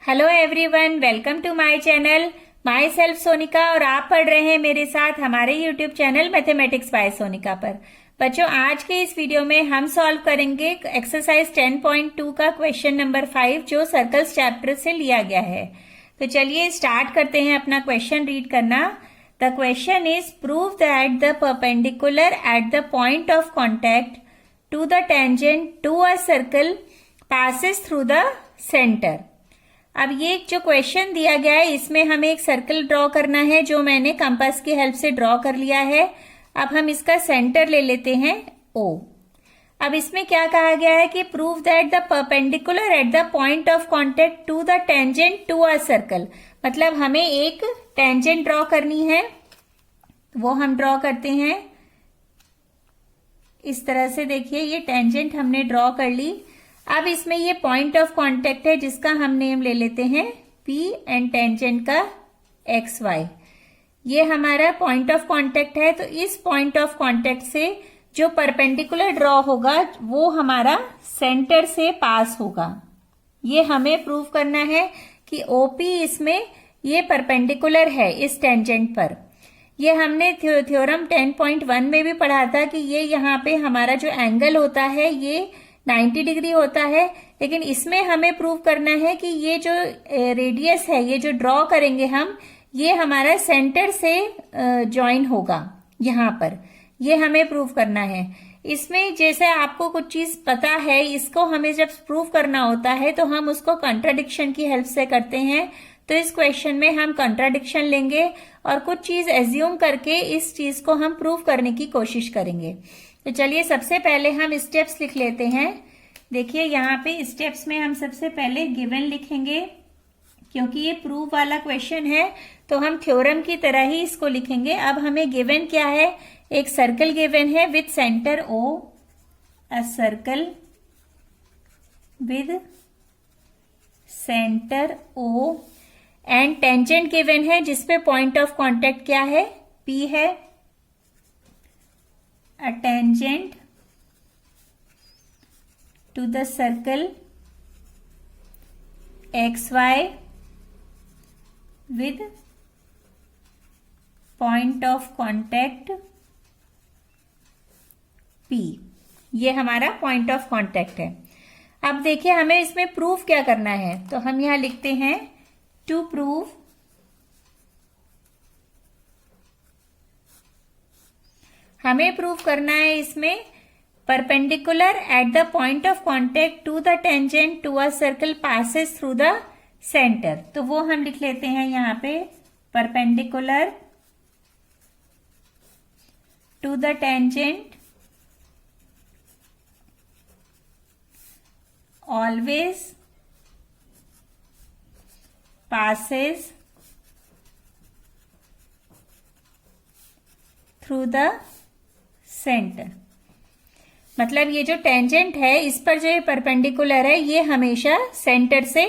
Hello everyone, welcome to my channel. Myself Sonika और आप पढ़ रहे हैं मेरे साथ हमारे YouTube channel mathematics by Sonika पर। बच्चों, आज के इस वीडियो में हम सॉल्व करेंगे एक्सरसाइज 10.2 का क्वेश्चन नंबर 5 जो सर्कल्स चैप्टर से लिया गया है। तो चलिए स्टार्ट करते हैं अपना क्वेश्चन रीड करना। The question is prove that the perpendicular at the point of contact to the tangent to a circle passes through the centre. अब ये जो क्वेश्चन दिया गया है इसमें हमें एक सर्कल ड्रॉ करना है जो मैंने कंपास की हेल्प से ड्रॉ कर लिया है। अब हम इसका सेंटर ले लेते हैं O। अब इसमें क्या कहा गया है कि prove that the perpendicular at the point of contact to the tangent to a circle, मतलब हमें एक टेंजेंट ड्रॉ करनी है। वो हम ड्रॉ करते हैं इस तरह से। देखिए ये टेंजेंट हमने ड्रॉ कर ली। अब इसमें ये पॉइंट ऑफ कांटेक्ट है जिसका हम नेम ले लेते हैं P एंड टेंजेंट का XY। ये हमारा पॉइंट ऑफ कांटेक्ट है। तो इस पॉइंट ऑफ कांटेक्ट से जो परपेंडिकुलर ड्रॉ होगा वो हमारा सेंटर से पास होगा। ये हमें प्रूव करना है कि OP इसमें ये परपेंडिकुलर है इस टेंजेंट पर। ये हमने थ्योरम 10.1 में भी पढ़ा था कि ये यहाँ पे हमारा जो एंगल होता है ये 90 डिग्री होता है, लेकिन इसमें हमें प्रूव करना है कि ये जो रेडियस है, ये जो ड्रॉ करेंगे हम, ये हमारा सेंटर से ज्वाइन होगा यहाँ पर। ये हमें प्रूव करना है। इसमें जैसे आपको कुछ चीज पता है, इसको हमें जब प्रूव करना होता है तो हम उसको कंट्राडिक्शन की हेल्प से करते हैं। तो इस क्वेश्चन में हम कंट्राडिक्शन लेंगे और कुछ चीज एज्यूम करके इस चीज को हम प्रूव करने की कोशिश करेंगे। तो चलिए सबसे पहले हम स्टेप्स लिख लेते हैं। देखिए यहाँ पे स्टेप्स में हम सबसे पहले गिवन लिखेंगे, क्योंकि ये प्रूफ वाला क्वेश्चन है तो हम थ्योरम की तरह ही इसको लिखेंगे। अब हमें गिवन क्या है, एक सर्कल गिवन है with centre O, a circle with centre O and tangent given है जिसपे पॉइंट ऑफ कांटेक्ट क्या है, P है। A tangent to the circle XY with point of contact P। ये हमारा पॉइंट ऑफ कांटेक्ट है। अब देखिए हमें इसमें प्रूफ क्या करना है, तो हम यहां लिखते हैं टू प्रूव हमें प्रूफ करना है इसमें perpendicular at the point of contact to the tangent to a circle passes through the centre. तो वो हम लिख लेते हैं यहाँ पे perpendicular to the tangent always passes through the centre. मतलब ये जो टेंजेंट है इस पर जो ये परपेंडिकुलर है ये हमेशा सेंटर से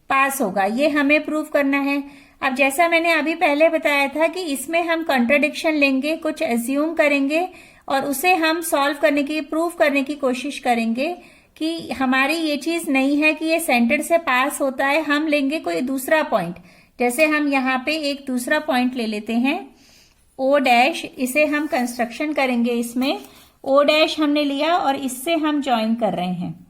पास होगा। ये हमें प्रूव करना है। अब जैसा मैंने अभी पहले बताया था कि इसमें हम कंट्राडिक्शन लेंगे, कुछ एज्यूम करेंगे और उसे हम सॉल्व करने की, प्रूव करने की कोशिश करेंगे कि हमारी ये चीज नहीं है कि ये सेंटर से पास होता है। हम लेंगे कोई दूसरा पॉइंट, जैसे हम यहाँ पे एक दूसरा पॉइंट ले लेते हैं O'। इसे हम कंस्ट्रक्शन करेंगे। इसमें O' हमने लिया और इससे हम ज्वाइन कर रहे हैं,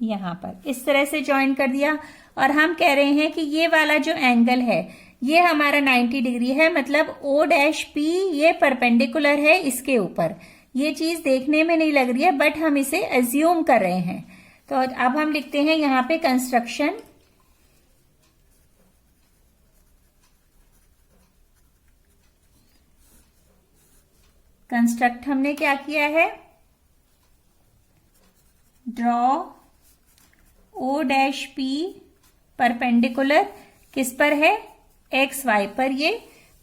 यहां पर इस तरह से ज्वाइन कर दिया। और हम कह रहे हैं कि ये वाला जो एंगल है ये हमारा 90 डिग्री है, मतलब O'P ये परपेंडिकुलर है इसके ऊपर। ये चीज देखने में नहीं लग रही है बट हम इसे एज्यूम कर रहे हैं। तो अब हम लिखते हैं यहाँ पे कंस्ट्रक्शन। कंस्ट्रक्ट हमने क्या किया है, ड्रॉ O'P परपेंडिकुलर किस पर है, XY पर ये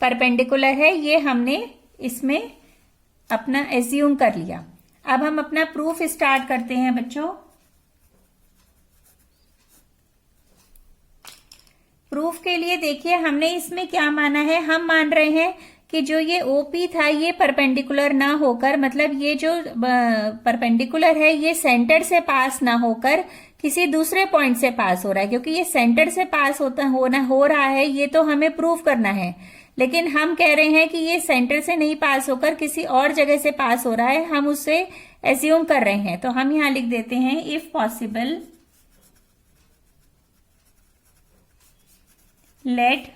परपेंडिकुलर है। ये हमने इसमें अपना एज्यूम कर लिया। अब हम अपना प्रूफ स्टार्ट करते हैं बच्चों। प्रूफ के लिए देखिए हमने इसमें क्या माना है, हम मान रहे हैं कि जो ये OP था ये परपेंडिकुलर ना होकर, मतलब ये जो परपेंडिकुलर है ये सेंटर से पास ना होकर किसी दूसरे पॉइंट से पास हो रहा है, क्योंकि ये सेंटर से पास हो रहा है, ये तो हमें प्रूव करना है। लेकिन हम कह रहे हैं कि ये सेंटर से नहीं पास होकर किसी और जगह से पास हो रहा है, हम उससे एज्यूम कर रहे हैं। तो हम यहां लिख देते हैं if possible let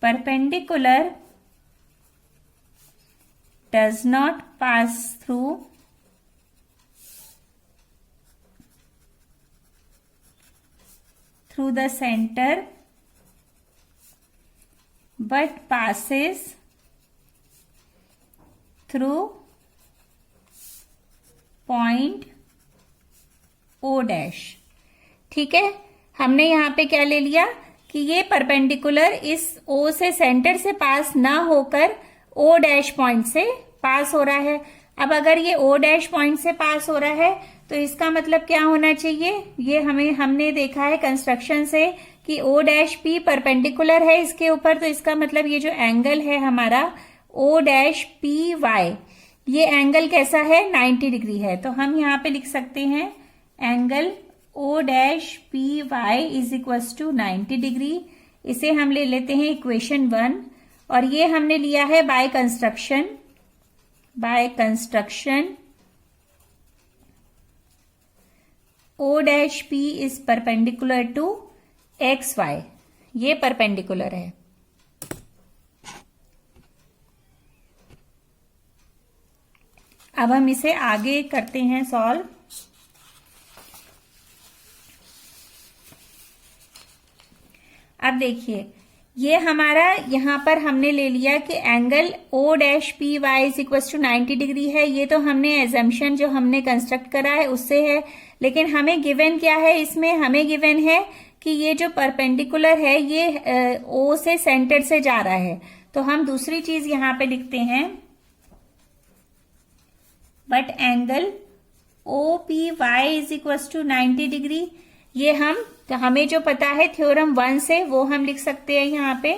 perpendicular does not pass through the center but passes through point O dash। ठीक है, हमने यहां पे क्या ले लिया कि ये परपेंडिकुलर इस O से सेंटर से पास ना होकर O डैश पॉइंट से पास हो रहा है। अब अगर ये O डैश पॉइंट से पास हो रहा है तो इसका मतलब क्या होना चाहिए, ये हमने देखा है कंस्ट्रक्शन से कि O डैश P परपेंडिकुलर है इसके ऊपर, तो इसका मतलब ये जो एंगल है हमारा O डैश पी वाई, ये एंगल कैसा है, 90 डिग्री है। तो हम यहाँ पे लिख सकते हैं angle O dash P Y is equal to 90 degree. इसे हम ले लेते हैं इक्वेशन 1, और ये हमने लिया है by construction O dash P is perpendicular to X Y, ये परपेंडिकुलर है। अब हम इसे आगे करते हैं सॉल्व। अब देखिए ये हमारा यहां पर हमने ले लिया कि angle O dash P Y is equal to 90 degree है। ये तो हमने एजम्पशन जो हमने कंस्ट्रक्ट करा है उससे है, लेकिन हमें गिवन क्या है, इसमें हमें गिवन है कि ये जो परपेंडिकुलर है ये O से सेंटर से जा रहा है। तो हम दूसरी चीज यहां पे लिखते हैं, but angle O P Y is equal to 90 degree. ये हमें जो पता है थ्योरम 1 से वो हम लिख सकते हैं यहाँ पे।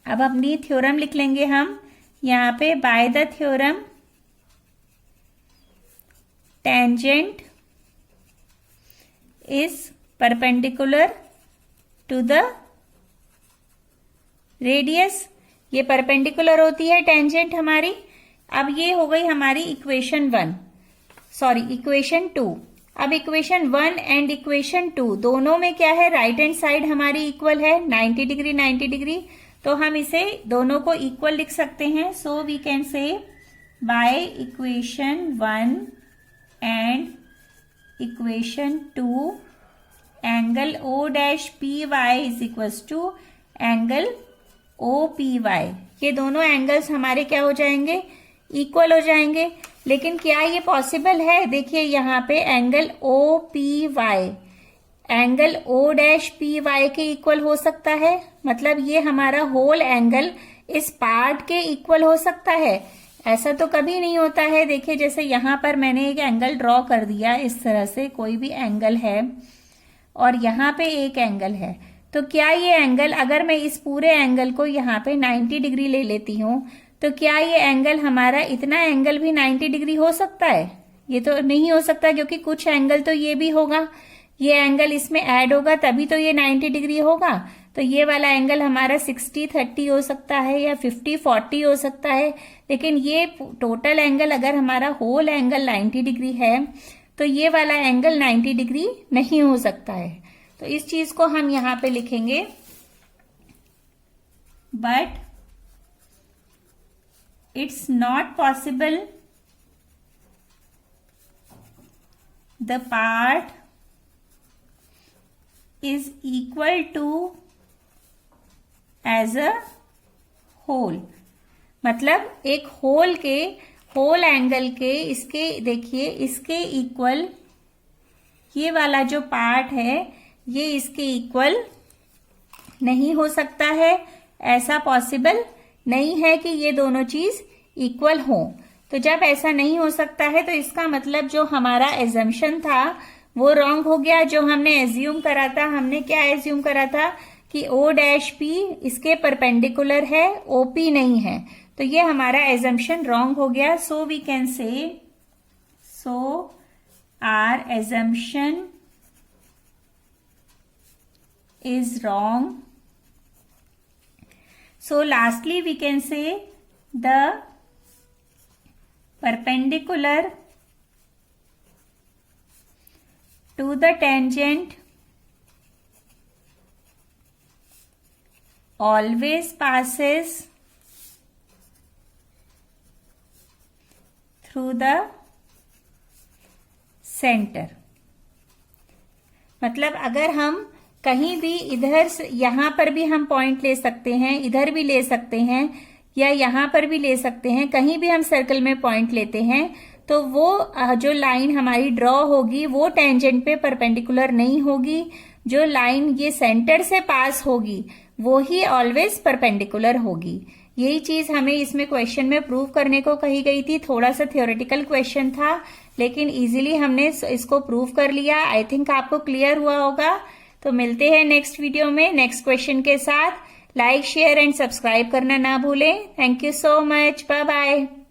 अब अपनी थ्योरम लिख लेंगे हम यहाँ पे, by the theorem tangent is perpendicular to the radius. ये परपेंडिकुलर होती है टेंजेंट हमारी। अब ये हो गई हमारी इक्वेशन 2। अब इक्वेशन 1 एंड इक्वेशन 2 दोनों में क्या है, राइट हैंड साइड हमारी इक्वल है 90 डिग्री, तो हम इसे दोनों को इक्वल लिख सकते हैं। So we can say by equation 1 and equation 2 angle O dash P Y is equal to angle O P Y. ये दोनों एंगल्स हमारे क्या हो जाएंगे, इक्वल हो जाएंगे। लेकिन क्या ये पॉसिबल है, देखिए यहाँ पे angle O P Y angle O dash P Y के इक्वल हो सकता है, मतलब ये हमारा होल एंगल इस पार्ट के इक्वल हो सकता है। ऐसा तो कभी नहीं होता है। देखिए जैसे यहाँ पर मैंने एक एंगल ड्रॉ कर दिया, इस तरह से कोई भी एंगल है और यहाँ पे एक एंगल है, तो क्या ये एंगल, अगर मैं इस पूरे एंगल को यहाँ पे 90 डिग्री ले लेती हूँ, तो क्या ये एंगल हमारा इतना एंगल भी 90 डिग्री हो सकता है? ये तो नहीं हो सकता, क्योंकि कुछ एंगल तो ये भी होगा, ये एंगल इसमें ऐड होगा तभी तो ये 90 डिग्री होगा। तो ये वाला एंगल हमारा 60-30 हो सकता है या 50-40 हो सकता है। लेकिन ये टोटल एंगल अगर हमारा होल एंगल 90 डिग्री है तो ये वाला एंगल 90 डिग्री नहीं हो सकता है। तो इस चीज को हम यहां पे लिखेंगे, but it's not possible the part is equal to as a whole। मतलब एक होल एंगल के इसके, देखिए इसके इक्वल ये वाला जो पार्ट है ये इसके इक्वल नहीं हो सकता है। ऐसा पॉसिबल नहीं है कि ये दोनों चीज इक्वल हो। तो जब ऐसा नहीं हो सकता है तो इसका मतलब जो हमारा एजम्पशन था वो रॉन्ग हो गया। जो हमने एज्यूम करा था, हमने क्या एज्यूम करा था कि O डैश P इसके परपेंडिकुलर है, OP नहीं है, तो ये हमारा एजम्पशन रॉन्ग हो गया। सो we can say, so our assumption is wrong. So lastly we can say the perpendicular to the tangent always passes through the center. मतलब अगर हम कहीं भी इधर यहां पर भी हम पॉइंट ले सकते हैं, इधर भी ले सकते हैं, या यहां पर भी ले सकते हैं, कहीं भी हम सर्कल में पॉइंट लेते हैं तो वो जो लाइन हमारी ड्रॉ होगी वो टेंजेंट पे परपेंडिकुलर नहीं होगी. जो लाइन ये सेंटर से पास होगी वो ही ऑलवेज परपेंडिकुलर होगी. यही चीज हमें इसमें क्वेश्चन में प्रूव करने को कही गई थी. थोड़ा सा थ्योरेटिकल क्वेश्चन था लेकिन इजीली हमने इसको प्रूव कर लिया. आई थिंक आपको क्लियर हुआ होगा. तो मिलते हैं नेक्स्ट वीडियो में नेक्स्ट क्वेश्चन के साथ. लाइक शेयर एंड सब्सक्राइब करना ना भूलें. Thank you so much. Bye bye.